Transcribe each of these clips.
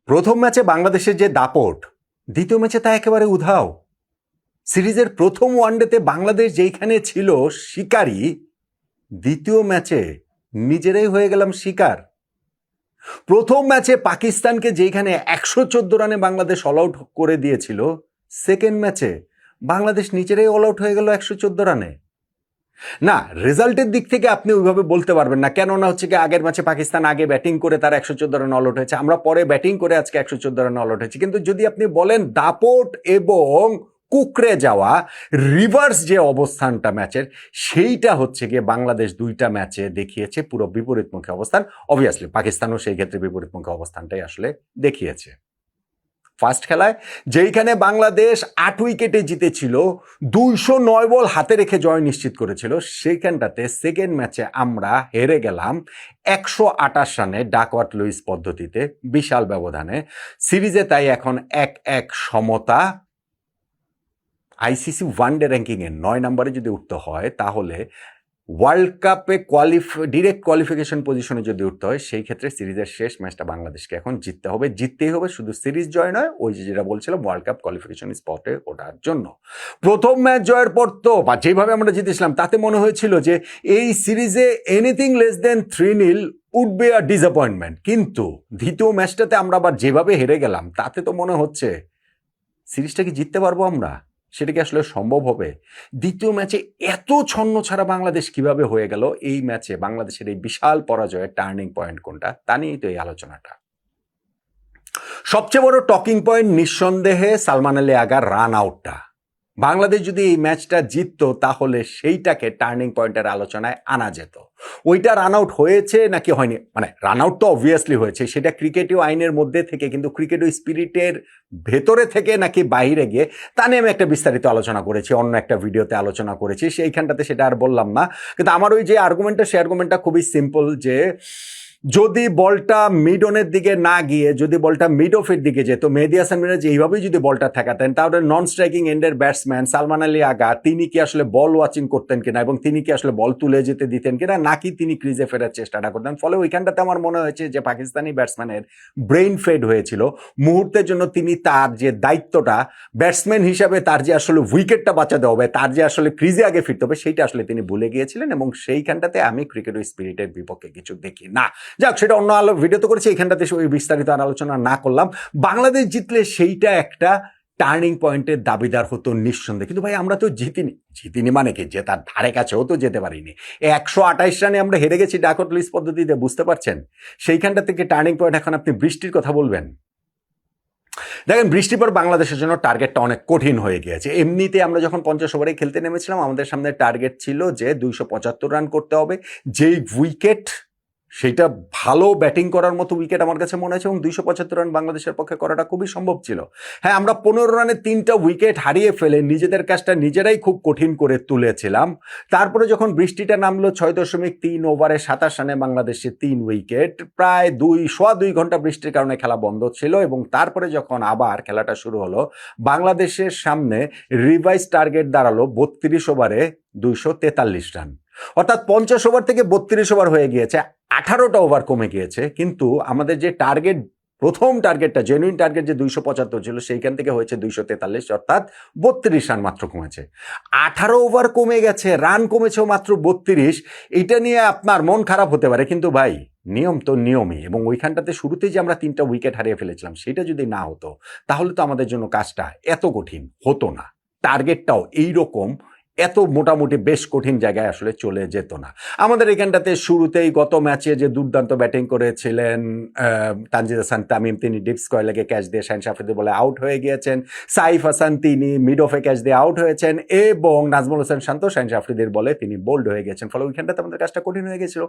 প্রথম ম্যাচে বাংলাদেশের যে দাপট, দ্বিতীয় ম্যাচে তা একেবারে উধাও। সিরিজের প্রথম ওয়ানডেতে বাংলাদেশ যেইখানে ছিল শিকারী, দ্বিতীয় ম্যাচে নিজেরাই হয়ে গেলাম শিকার। প্রথম ম্যাচে পাকিস্তানকে যেখানে 114 রানে বাংলাদেশ অল আউট করে দিয়েছিল, সেকেন্ড ম্যাচে বাংলাদেশ নিজেরাই অল আউট হয়ে গেল 114 রানে। না, রেজাল্টের দিক থেকে আপনি ওইভাবে বলতে পারবেন না, কেননা হচ্ছে কি আগের ম্যাচে পাকিস্তান আগে ব্যাটিং করে তার 114 রান অল আউট হয়েছে, আমরা পরে ব্যাটিং করে আজকে 114 রান অল আউট হয়েছে। কিন্তু যদি আপনি বলেন দাপট এবং কুকড়ে যাওয়া রিভার্স যে অবস্থানটা ম্যাচের, সেইটা হচ্ছে গিয়ে বাংলাদেশ দুইটা ম্যাচে দেখিয়েছে পুরো বিপরীতমুখী অবস্থান। অবভিয়াসলি পাকিস্তানও সেই ক্ষেত্রে বিপরীতমুখী অবস্থানটাই আসলে দেখিয়েছে। ফার্স্ট খেলায় যেইখানে বাংলাদেশ 8 উইকেটে জিতেছিল, 209 বল হাতে রেখে জয় নিশ্চিত করেছিল, সেইখানটাতে সেকেন্ড ম্যাচে আমরা হেরে গেলাম 128 রানে ডাকওয়ার্থ লুইস পদ্ধতিতে, বিশাল ব্যবধানে। সিরিজে তাই এখন 1-1 সমতা। আইসিসি ওয়ানডে র্যাঙ্কিংয়ে 9 নম্বরে যদি উঠতে হয়, তাহলে ওয়ার্ল্ড কাপে ডিরেক্ট কোয়ালিফিকেশন পজিশনে যদি উঠতে হয়, সেই ক্ষেত্রে সিরিজের শেষ ম্যাচটা বাংলাদেশকে এখন জিততে হবে, জিততেই হবে। শুধু সিরিজ জয় নয়, ওই যেটা বলছিলাম ওয়ার্ল্ড কাপ কোয়ালিফিকেশন স্পটে ওঠার জন্য। প্রথম ম্যাচ জয়ের পর তো বা যেভাবে আমরা জিতেছিলাম, তাতে মনে হয়েছিল যে এই সিরিজে anything less than 3-0 would be a disappointment. কিন্তু দ্বিতীয় ম্যাচটাতে আমরা আবার যেভাবে হেরে গেলাম, তাতে তো মনে হচ্ছে সিরিজটা কি জিততে পারবো আমরা, সেটা কি আসলে সম্ভব হবে? দ্বিতীয় ম্যাচে এত ছন্ন ছাড়া বাংলাদেশ কিভাবে হয়ে গেল? এই ম্যাচে বাংলাদেশের এই বিশাল পরাজয়ের টার্নিং পয়েন্ট কোনটা, তা নিয়েই তো এই আলোচনাটা। সবচেয়ে বড় টকিং পয়েন্ট নিঃসন্দেহে সালমান আলী আগার রান আউটটা। বাংলাদেশ যদি এই ম্যাচটা জিততো, তাহলে সেইটাকে টার্নিং পয়েন্টের আলোচনায় আনা যেত। ওইটা রান আউট হয়েছে নাকি হয়নি, মানে রান আউট তো অবভিয়াসলি হয়েছে, সেটা ক্রিকেটীয় আইনের মধ্যে থেকে, কিন্তু ক্রিকেটীয় স্পিরিটের ভেতরে থেকে নাকি বাইরে গিয়ে, তা নিয়ে আমি একটা বিস্তারিত আলোচনা করেছি, অন্য একটা ভিডিওতে আলোচনা করেছি, সেইখানটাতে সেটা আর বললাম না। কিন্তু আমার ওই যে আর্গুমেন্টটা, সেই আর্গুমেন্টটা খুবই সিম্পল, যে যদি বলটা মিড অনের দিকে না গিয়ে যদি বলটা মিড অফের দিকে যেত, মেহেদী হাসান মিরাজ এইভাবেই যদি বলটা ঠেকাতেন, তাহলে নন স্ট্রাইকিং এন্ডের ব্যাটসম্যান সালমান আলী আগা তিনি কি আসলে বল ওয়াচিং করতেন কিনা, এবং তিনি কি আসলে বল তুলে যেতে দিতেন কিনা, নাকি তিনি ক্রিজে ফেরার চেষ্টাটা করতেন। ফলে ওইখানটাতে আমার মনে হয়েছে যে পাকিস্তানি ব্যাটসম্যানের ব্রেইন ফেড হয়েছিল মুহূর্তের জন্য। তিনি তার যে দায়িত্বটা ব্যাটসম্যান হিসাবে, তার যে আসলে উইকেটটা বাঁচাতে হবে, তার যে আসলে ক্রিজে আগে ফিরতে হবে, সেইটা আসলে তিনি ভুলে গিয়েছিলেন, এবং সেইখানটাতে আমি ক্রিকেট স্পিরিটের বিপক্ষে কিছু দেখি না। যাক, সেটা অন্য ভিডিও তো করেছি, এখানটাতে ওই বিস্তারিত আলোচনা না করলাম। বাংলাদেশ জিতলে সেইটা একটা টার্নিং পয়েন্টের দাবিদার হতো নিঃসন্দেহে। কিন্তু ভাই আমরা তো জিতিনি মানে কি, যে তার ধারে কাছেও তো যেতে পারিনি। 128 রানে আমরা হেরে গেছি ডাকওয়ার্থ লুইস পদ্ধতিতে, বুঝতে পারছেন? সেইখানটা থেকে টার্নিং পয়েন্ট। এখন আপনি বৃষ্টির কথা বলবেন, দেখেন বৃষ্টির পর বাংলাদেশের জন্য টার্গেটটা অনেক কঠিন হয়ে গিয়েছে। এমনিতে আমরা যখন 50 ওভারে খেলতে নেমেছিলাম, আমাদের সামনে টার্গেট ছিল যে 275 রান করতে হবে। যেই উইকেট, সেটা ভালো ব্যাটিং করার মতো উইকেট আমার কাছে মনে হয়েছে, এবং 275 রান বাংলাদেশের পক্ষে করাটা খুবই সম্ভব ছিল। হ্যাঁ, আমরা 15 রানে 3টা উইকেট হারিয়ে ফেলে নিজেদের কাজটা নিজেরাই খুব কঠিন করে তুলেছিলাম। তারপরে যখন বৃষ্টিটা নামলো, 6.3 ওভারে 27 রানে বাংলাদেশে 3 উইকেট, প্রায় 2 ঘন্টা বৃষ্টির কারণে খেলা বন্ধ ছিল। এবং তারপরে যখন আবার খেলাটা শুরু হলো, বাংলাদেশের সামনে রিভাইজ টার্গেট দাঁড়ালো 32 ওভারে 243 রান, অর্থাৎ 50 ওভার থেকে 32 ওভার হয়ে গিয়েছে, 18টা ওভার কমে গিয়েছে। কিন্তু আমাদের যে টার্গেট, প্রথম টার্গেটটা জেনুইন টার্গেট যে 275 ছিল, সেইখান থেকে হয়েছে 243, অর্থাৎ 32 রান মাত্র কমেছে। 18 ওভার কমে গেছে, রান কমেছেও মাত্র 32। এটা নিয়ে আপনার মন খারাপ হতে পারে, কিন্তু ভাই নিয়ম তো নিয়মই। এবং ওইখানটাতে শুরুতেই যে আমরা 3টা উইকেট হারিয়ে ফেলেছিলাম, সেটা যদি না হতো, তাহলে তো আমাদের জন্য কাজটা এত কঠিন হতো না, টার্গেটটাও এইরকম এত মোটামুটি বেশ কঠিন জায়গায় আসলে চলে যেত না। আমাদের এখানটাতে শুরুতেই গত ম্যাচে যে দুর্দান্ত ব্যাটিং করেছিলেন তানজিদ হাসান তামিম, তিনি ডিপ স্কয়ার লেগে ক্যাচ দিয়ে শাহিন আফ্রিদির বলে আউট হয়ে গিয়েছেন। সাইফ হাসান তিনি মিড অফে ক্যাচ দিয়ে আউট হয়েছেন, এবং নাজমুল হোসেন শান্ত শাহিন আফ্রিদির বলে তিনি বোল্ড হয়ে গেছেন। ফলে ওইখানটাতে আমাদের কাজটা কঠিন হয়ে গেছিল।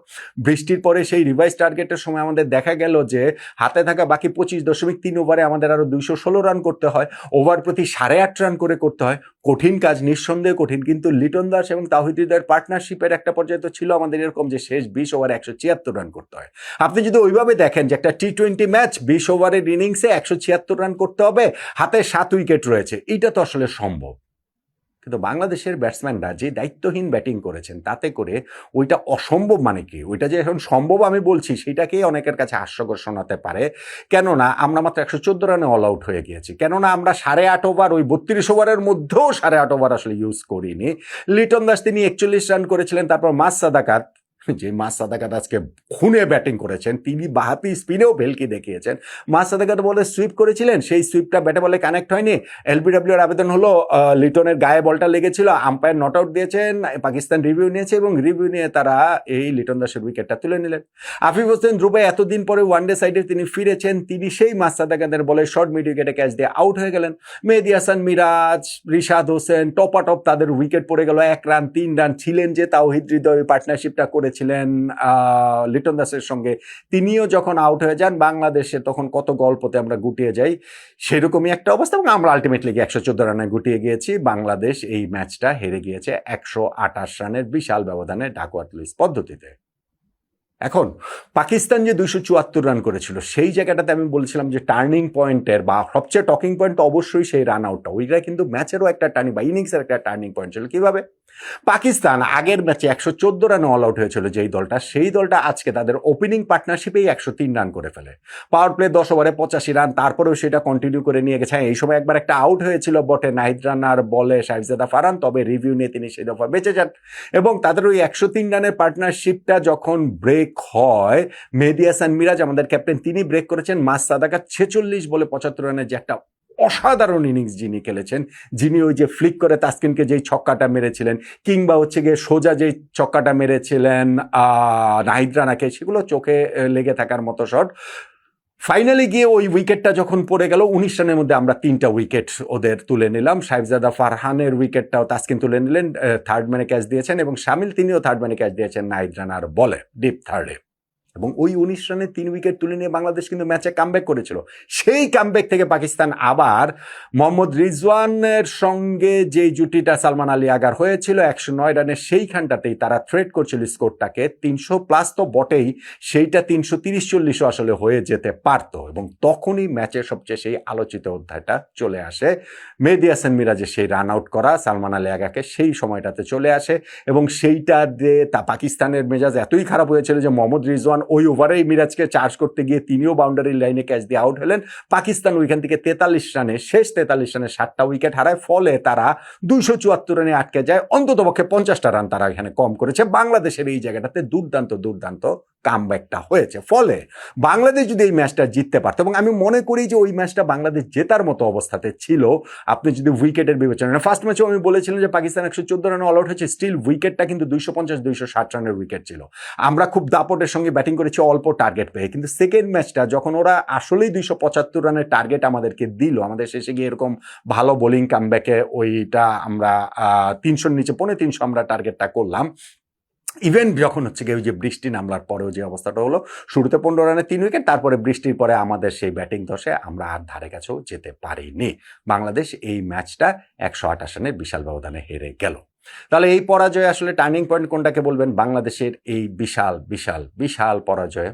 বৃষ্টির পরে সেই রিভাইজ টার্গেটের সময় আমাদের দেখা গেল যে হাতে থাকা বাকি 25.3 ওভারে আমাদের আরো 216 রান করতে হয়, ওভার প্রতি 8.5 রান করে করতে হয়। কঠিন কাজ, নিঃসন্দেহে কঠিন। কিন্তু লিটন দাস এবং তাওহিদ হৃদয়ের পার্টনারশিপের একটা পর্যায়ে তো ছিল আমাদের এরকম যে শেষ 20 ওভারে 176 রান করতে হয়। আপনি যদি ওইভাবে দেখেন যে একটা T20 ম্যাচ 20 ওভারের ইনিংসে 176 রান করতে হবে, হাতে 7 উইকেট রয়েছে, এইটা তো আসলে সম্ভব। কিন্তু বাংলাদেশের ব্যাটসম্যানরা যে দায়িত্বহীন ব্যাটিং করেছেন তাতে করে ওইটা অসম্ভব মানে কি, ওইটা যে এখন সম্ভব আমি বলছি সেটাকেই অনেকের কাছে হাস্যকর শোনাতে পারে। কেননা আমরা মাত্র 114 রানে অল আউট হয়ে গিয়েছি, কেননা আমরা 8.5 ওভার, ওই 32 ওভারের মধ্যেও 8.5 ওভার আসলে ইউজ করিনি। লিটন দাস তিনি 41 রান করেছিলেন, তারপর মাস সাদাকাত, যে মাস সাদাকাত আজকে খুনে ব্যাটিং করেছেন, তিনি বাহাতি স্পিনেও ভেলকি দেখিয়েছেন। মাস সাদাকাত বলে সুইপ করেছিলেন, সেই সুইপটা ব্যাটে বলে কানেক্ট হয়নি, এলবিডব্লিউ এর আবেদন হলো, লিটনের গায়ে বলটা লেগেছিল, আম্পায়ার নট আউট দিয়েছেন, পাকিস্তান রিভিউ নিয়েছে এবং রিভিউ নিয়ে তারা এই লিটন দাসের উইকেটটা তুলে নিলেন। আফিফ হোসেন ধ্রুব এতদিন পরে ওয়ানডে সাইডে তিনি ফিরেছেন, তিনি সেই মাস সাদাকাতের বলে শর্ট মিড উইকেটে ক্যাচ দিয়ে আউট হয়ে গেলেন। মেহেদী হাসান মিরাজ, রিশাদ হোসেন টপাটপ তাদের উইকেট পড়ে গেল, 1 রান 3 রান। ছিলেন যে তাওহিদ হৃদয় পার্টনারশিপটা করেছিলেন লিটন দাসের সঙ্গে, তিনিও যখন আউট হয়ে যান বাংলাদেশে তখন কত গল্পতে আমরা গুটিয়ে যাই, সেরকমই একটা অবস্থা এবং আমরা আলটিমেটলি 114 রানে গুটিয়ে গিয়েছি। বাংলাদেশ এই ম্যাচটা হেরে গিয়েছে 128 রানের বিশাল ব্যবধানে ডাকওয়ার্থ লুইস পদ্ধতিতে। এখন পাকিস্তান যে 274 রান করেছিল সেই জায়গাটাতে আমি বলছিলাম যে টার্নিং পয়েন্টের বা সবচেয়ে টকিং পয়েন্ট তো অবশ্যই সেই রান আউটটা, ওইটা কিন্তু ম্যাচেরও একটা টার্নিং বা ইনিংসের একটা টার্নিং পয়েন্ট ছিল। কিভাবে? পাকিস্তান আগের ম্যাচে 114 রানে অল আউট হয়েছিল যেই দলটা, সেই দলটা আজকে তাদের ওপেনিং পার্টনারশিপেই 103 রান করে ফেলে। পাওয়ার প্লে 10 ওভারে 85 রান, তারপরেও সেটা কন্টিনিউ করে নিয়ে গেছে। এই সময় একবার একটা আউট হয়েছিল বটে নাহিদ রানার বলে সাহেবজাদা ফারহান, তবে রিভিউ নিয়ে তিনি সেই দফা বেঁচে যান এবং তাদের ওই 103 রানের পার্টনারশিপটা যখন ব্রেক হয়, মেহেদী হাসান মিরাজ আমাদের ক্যাপ্টেন তিনি ব্রেক করেছেন। মাস সাদাকাত 46 বলে 75 রানের যে একটা অসাধারণ ইনিংস যিনি খেলেছেন, যিনি ওই যে ফ্লিক করে তাসকিনকে যেই ছক্কাটা মেরেছিলেন, কিংবা হচ্ছে গিয়ে সোজা যেই ছক্কাটা মেরেছিলেন নাহিদ রানাকে, সেগুলো চোখে লেগে থাকার মতো শট। ফাইনালি গিয়ে ওই উইকেটটা যখন পড়ে গেল, 19 রানের মধ্যে আমরা 3টা উইকেট ওদের তুলে নিলাম। সাহেবজাদা ফারহানের উইকেটটাও তাসকিন তুলে নিলেন, থার্ড ম্যানে ক্যাচ দিয়েছেন এবং শামিল তিনিও থার্ড ম্যানে ক্যাচ দিয়েছেন নাহিদ রানার বলে ডিপ থার্ডে। এবং ওই 19 রানে 3 উইকেট তুলে নিয়ে বাংলাদেশ কিন্তু ম্যাচে কামব্যাক করেছিল। সেই কামব্যাক থেকে পাকিস্তান আবার মোহাম্মদ রিজওয়ানের সঙ্গে যে জুটিটা সালমান আলী আগার হয়েছিল 109 রানের, সেইখানটাতেই তারা থ্রেট করছিল স্কোরটাকে 300+ তো বটেই, সেইটা 330-40 আসলে হয়ে যেতে পারত। এবং তখনই ম্যাচের সবচেয়ে সেই আলোচিত অধ্যায়টা চলে আসে, মেহেদী হাসান মিরাজের সেই রান আউট করা সালমান আলী আগাকে সেই সময়টাতে চলে আসে এবং সেইটা দিয়ে তা পাকিস্তানের মেজাজ এতই খারাপ হয়েছিল যে মোহাম্মদ রিজওয়ান ওই ওভারেই মিরাজকে চার্জ করতে গিয়ে তিনিও বাউন্ডারির লাইনে ক্যাচ দিয়ে আউট হলেন। পাকিস্তান ওইখান থেকে 43 রানে, শেষ 43 রানে 7টা উইকেট হারায়, ফলে তারা 274 রানে আটকে যায়। অন্ততপক্ষে 50টা রান তারা এখানে কম করেছে। বাংলাদেশের এই জায়গাটাতে দুর্দান্ত কামব্যাকটা হয়েছে, ফলে বাংলাদেশ যদি এই ম্যাচটা জিততে পারত, এবং আমি মনে করি যে ওই ম্যাচটা বাংলাদেশ জেতার মতো অবস্থাতে ছিল আপনি যদি উইকেটের বিবেচনা। ফার্স্ট ম্যাচেও আমি বলেছিলাম যে পাকিস্তান 114 রানে অল আউট হয়েছে, স্টিল উইকেটটা কিন্তু 250-260 রানের উইকেট ছিল। আমরা খুব দাপটের সঙ্গে ব্যাটিং করেছি অল্প টার্গেট পেয়ে, কিন্তু সেকেন্ড ম্যাচটা যখন ওরা আসলেই 275 রানের টার্গেট আমাদেরকে দিল, আমাদের শেষে গিয়ে এরকম ভালো বোলিং কামব্যাকে ওইটা আমরা 300-র নিচে 350 আমরা টার্গেটটা করলাম। ইভেন যখন হচ্ছে গিয়ে ওই যে বৃষ্টি নামলার পরেও যে অবস্থাটা হলো, শুরুতে 15 রানে 3 উইকেট, তারপরে বৃষ্টির পরে আমাদের সেই ব্যাটিং দশে আমরা আর ধারে কাছেও যেতে পারিনি। বাংলাদেশ এই ম্যাচটা 128 রানের বিশাল ব্যবধানে হেরে গেল। তাহলে এই পরাজয় আসলে টার্নিং পয়েন্ট কোনটাকে বলবেন? বাংলাদেশের এই বিশাল পরাজয়।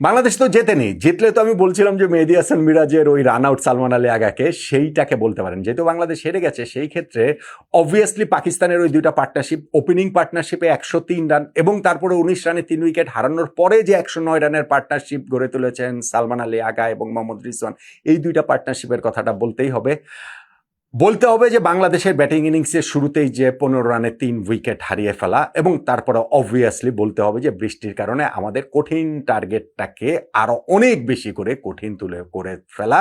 বাংলাদেশ তো জেতেনি, জিতলে তো আমি বলছিলাম যে মেহেদী হাসান মিরাজের ওই রান আউট সালমান আলী আগাকে, সেইটাকে বলতে পারেন। যেহেতু বাংলাদেশ হেরে গেছে, সেই ক্ষেত্রে অবভিয়াসলি পাকিস্তানের ওই দুইটা পার্টনারশিপ, ওপেনিং পার্টনারশিপে 103 রান এবং তারপরে 19 রানে 3 উইকেট হারানোর পরে যে 109 রানের পার্টনারশিপ গড়ে তুলেছেন সালমান আলী আগা এবং মোহাম্মদ রিজওয়ান, এই দুইটা পার্টনারশিপের কথাটা বলতেই হবে। যে বাংলাদেশের ব্যাটিং ইনিংসের শুরুতেই যে 15 রানে 3 উইকেট হারিয়ে ফেলা, এবং তারপরে অবভিয়াসলি বলতে হবে যে বৃষ্টির কারণে আমাদের কঠিন টার্গেটটাকে আরো অনেক বেশি করে কঠিন করে ফেলা,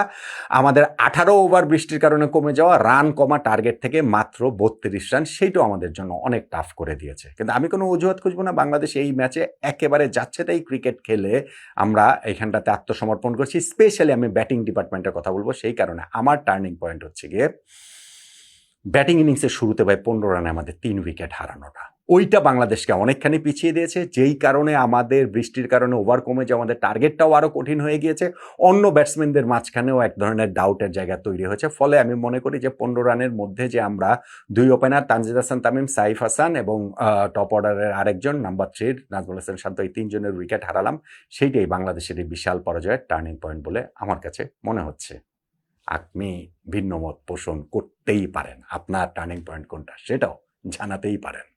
আমাদের 18 ওভার বৃষ্টির কারণে কমে যাওয়া, রান কমা টার্গেট থেকে মাত্র 32 রান, সেইটাও আমাদের জন্য অনেক টাফ করে দিয়েছে। কিন্তু আমি কোনো অজুহাত খুঁজবো না, বাংলাদেশ এই ম্যাচে একেবারে যাচ্ছে তাই ক্রিকেট খেলে আমরা এইখানটাতে আত্মসমর্পণ করছি। স্পেশালি আমি ব্যাটিং ডিপার্টমেন্টের কথা বলবো, সেই কারণে আমার টার্নিং পয়েন্ট হচ্ছে গিয়ে ব্যাটিং ইনিংসের শুরুতে 15 রানে আমাদের 3 উইকেট হারানোটা, ওইটা বাংলাদেশকে অনেকখানি পিছিয়ে দিয়েছে, যেই কারণে আমাদের বৃষ্টির কারণে ওভার কমে যে আমাদের টার্গেটটাও আরো কঠিন হয়ে গিয়েছে। অন্য ব্যাটসম্যানদের মাঝখানেও এক ধরনের ডাউটের জায়গা তৈরি হয়েছে। ফলে আমি মনে করি যে 15 রানের মধ্যে যে আমরা 2 ওপেনার তানজিদ হাসান তামিম, সাইফ হাসান এবং টপ অর্ডারের আরেকজন নাম্বার 3 নাজমুল হাসান শান্ত, এই 3 জনের উইকেট হারালাম, সেইটাই বাংলাদেশের এই বিশাল পরাজয়ের টার্নিং পয়েন্ট বলে আমার কাছে মনে হচ্ছে। আপনি ভিন্ন মত পোষণ করতেই পারেন, আপনার টার্নিং পয়েন্ট কোনটা সেটাও জানাতেই পারেন।